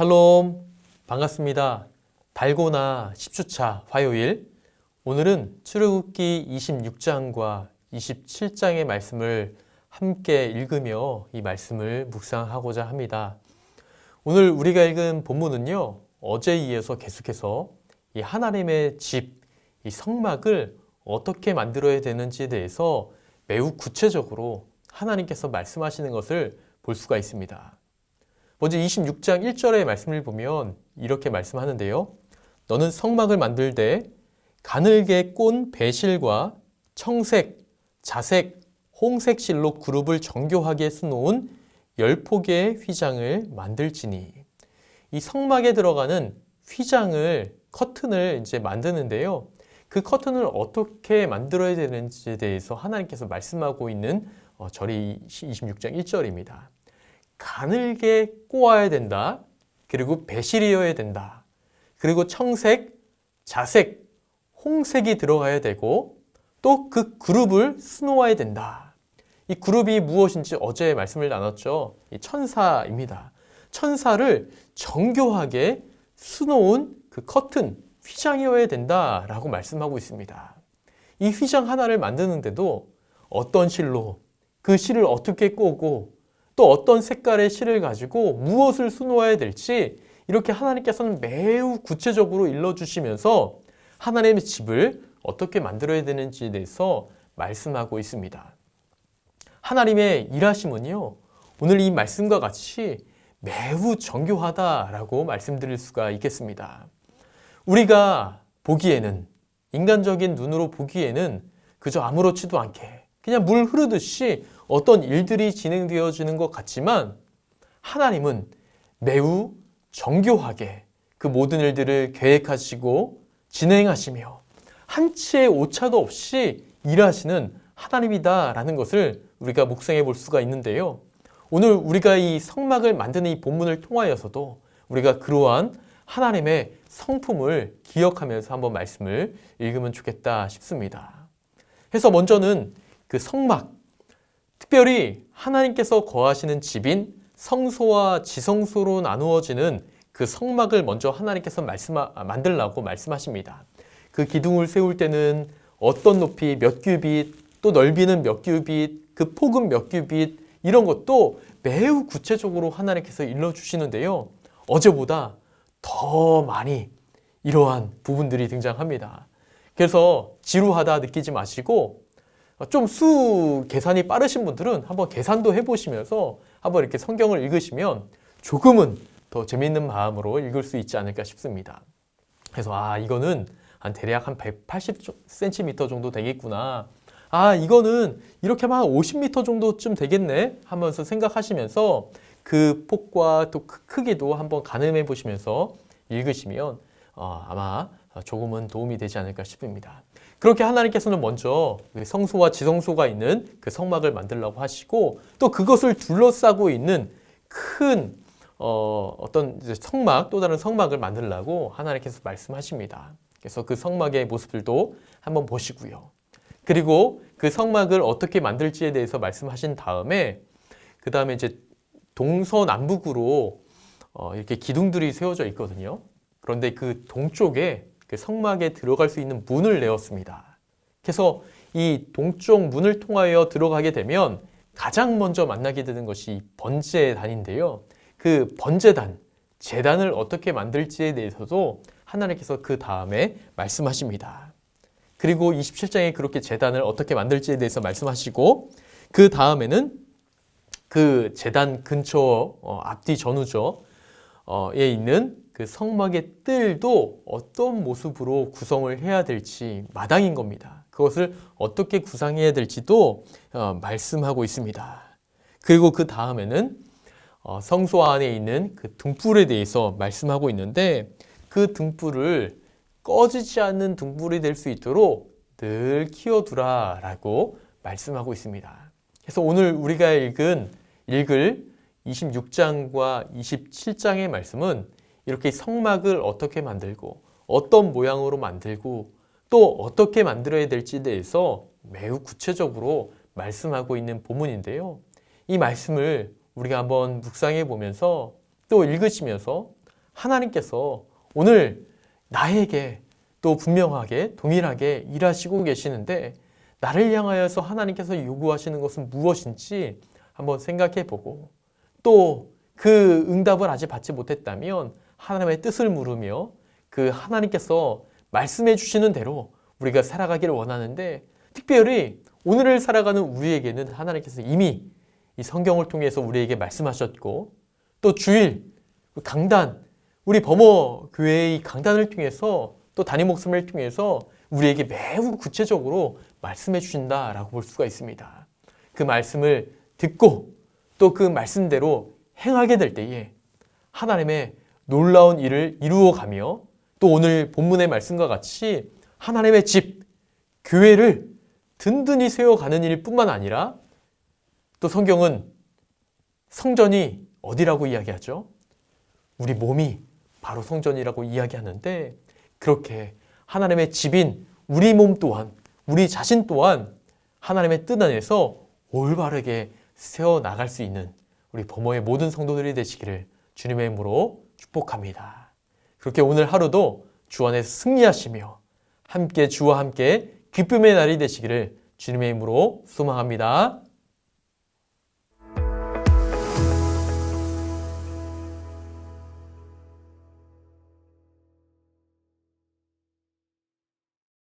샬롬, 반갑습니다. 달고나 10주차 화요일, 오늘은 출애굽기 26장과 27장의 말씀을 함께 읽으며 이 말씀을 묵상하고자 합니다. 오늘 우리가 읽은 본문은요, 어제에 이어서 계속해서 이 하나님의 집, 이 성막을 어떻게 만들어야 되는지에 대해서 매우 구체적으로 하나님께서 말씀하시는 것을 볼 수가 있습니다. 먼저 26장 1절의 말씀을 보면 이렇게 말씀하는데요. 너는 성막을 만들되 가늘게 꼰 배실과 청색, 자색, 홍색 실로 그룹을 정교하게 수놓은 10폭의 휘장을 만들지니. 이 성막에 들어가는 휘장을, 커튼을 이제 만드는데요. 그 커튼을 어떻게 만들어야 되는지에 대해서 하나님께서 말씀하고 있는 절이 26장 1절입니다. 가늘게 꼬아야 된다. 그리고 배실이어야 된다. 그리고 청색, 자색, 홍색이 들어가야 되고 또 그 그룹을 수놓아야 된다. 이 그룹이 무엇인지 어제 말씀을 나눴죠. 이 천사입니다. 천사를 정교하게 수놓은 그 커튼, 휘장이어야 된다라고 말씀하고 있습니다. 이 휘장 하나를 만드는데도 어떤 실로, 그 실을 어떻게 꼬고 또 어떤 색깔의 실을 가지고 무엇을 수놓아야 될지 이렇게 하나님께서는 매우 구체적으로 일러주시면서 하나님의 집을 어떻게 만들어야 되는지에 대해서 말씀하고 있습니다. 하나님의 일하심은요, 오늘 이 말씀과 같이 매우 정교하다라고 말씀드릴 수가 있겠습니다. 우리가 보기에는, 인간적인 눈으로 보기에는 그저 아무렇지도 않게 그냥 물 흐르듯이 어떤 일들이 진행되어지는 것 같지만 하나님은 매우 정교하게 그 모든 일들을 계획하시고 진행하시며 한치의 오차도 없이 일하시는 하나님이다라는 것을 우리가 묵상해 볼 수가 있는데요. 오늘 우리가 이 성막을 만드는 이 본문을 통하여서도 우리가 그러한 하나님의 성품을 기억하면서 한번 말씀을 읽으면 좋겠다 싶습니다. 그래서 먼저는 그 성막, 특별히 하나님께서 거하시는 집인 성소와 지성소로 나누어지는 그 성막을 먼저 하나님께서 만들라고 말씀하십니다. 그 기둥을 세울 때는 어떤 높이 몇 규빗, 또 넓이는 몇 규빗, 그 폭은 몇 규빗, 이런 것도 매우 구체적으로 하나님께서 일러주시는데요. 어제보다 더 많이 이러한 부분들이 등장합니다. 그래서 지루하다 느끼지 마시고 좀 수 계산이 빠르신 분들은 한번 계산도 해보시면서 한번 이렇게 성경을 읽으시면 조금은 더 재미있는 마음으로 읽을 수 있지 않을까 싶습니다. 그래서 이거는 대략 한 180cm 정도 되겠구나. 이거는 이렇게 하면 한 50m 정도쯤 되겠네 하면서 생각하시면서 그 폭과 또 크기도 한번 가늠해 보시면서 읽으시면 아마 조금은 도움이 되지 않을까 싶습니다. 그렇게 하나님께서는 먼저 성소와 지성소가 있는 그 성막을 만들라고 하시고 또 그것을 둘러싸고 있는 큰 어떤 성막, 또 다른 성막을 만들라고 하나님께서 말씀하십니다. 그래서 그 성막의 모습들도 한번 보시고요. 그리고 그 성막을 어떻게 만들지에 대해서 말씀하신 다음에 그 다음에 이제 동서남북으로 이렇게 기둥들이 세워져 있거든요. 그런데 그 동쪽에 그 성막에 들어갈 수 있는 문을 내었습니다. 그래서 이 동쪽 문을 통하여 들어가게 되면 가장 먼저 만나게 되는 것이 번제단인데요. 그 번제단, 제단을 어떻게 만들지에 대해서도 하나님께서 그 다음에 말씀하십니다. 그리고 27장에 그렇게 제단을 어떻게 만들지에 대해서 말씀하시고 그 다음에는 그 제단 근처 앞뒤 전후죠. 에 있는 그 성막의 뜰도 어떤 모습으로 구성을 해야 될지 마당인 겁니다. 그것을 어떻게 구성해야 될지도 말씀하고 있습니다. 그리고 그 다음에는 성소 안에 있는 그 등불에 대해서 말씀하고 있는데 그 등불을 꺼지지 않는 등불이 될 수 있도록 늘 키워두라 라고 말씀하고 있습니다. 그래서 오늘 우리가 읽을 26장과 27장의 말씀은 이렇게 성막을 어떻게 만들고 어떤 모양으로 만들고 또 어떻게 만들어야 될지에 대해서 매우 구체적으로 말씀하고 있는 본문인데요. 이 말씀을 우리가 한번 묵상해 보면서 또 읽으시면서 하나님께서 오늘 나에게 또 분명하게 동일하게 일하시고 계시는데 나를 향하여서 하나님께서 요구하시는 것은 무엇인지 한번 생각해 보고 또 그 응답을 아직 받지 못했다면 하나님의 뜻을 물으며 그 하나님께서 말씀해 주시는 대로 우리가 살아가기를 원하는데 특별히 오늘을 살아가는 우리에게는 하나님께서 이미 이 성경을 통해서 우리에게 말씀하셨고 또 주일 강단 우리 범어 교회의 강단을 통해서 또 담임 목사님을 통해서 우리에게 매우 구체적으로 말씀해 주신다라고 볼 수가 있습니다. 그 말씀을 듣고 또 그 말씀대로 행하게 될 때에 하나님의 놀라운 일을 이루어 가며 또 오늘 본문의 말씀과 같이 하나님의 집, 교회를 든든히 세워가는 일뿐만 아니라 또 성경은 성전이 어디라고 이야기하죠? 우리 몸이 바로 성전이라고 이야기하는데 그렇게 하나님의 집인 우리 몸 또한 우리 자신 또한 하나님의 뜻 안에서 올바르게 세워나갈 수 있는 우리 범어의 모든 성도들이 되시기를 주님의 이름으로 축복합니다. 그렇게 오늘 하루도 주 안에서 승리하시며 함께 주와 함께 기쁨의 날이 되시기를 주님의 이름으로 소망합니다.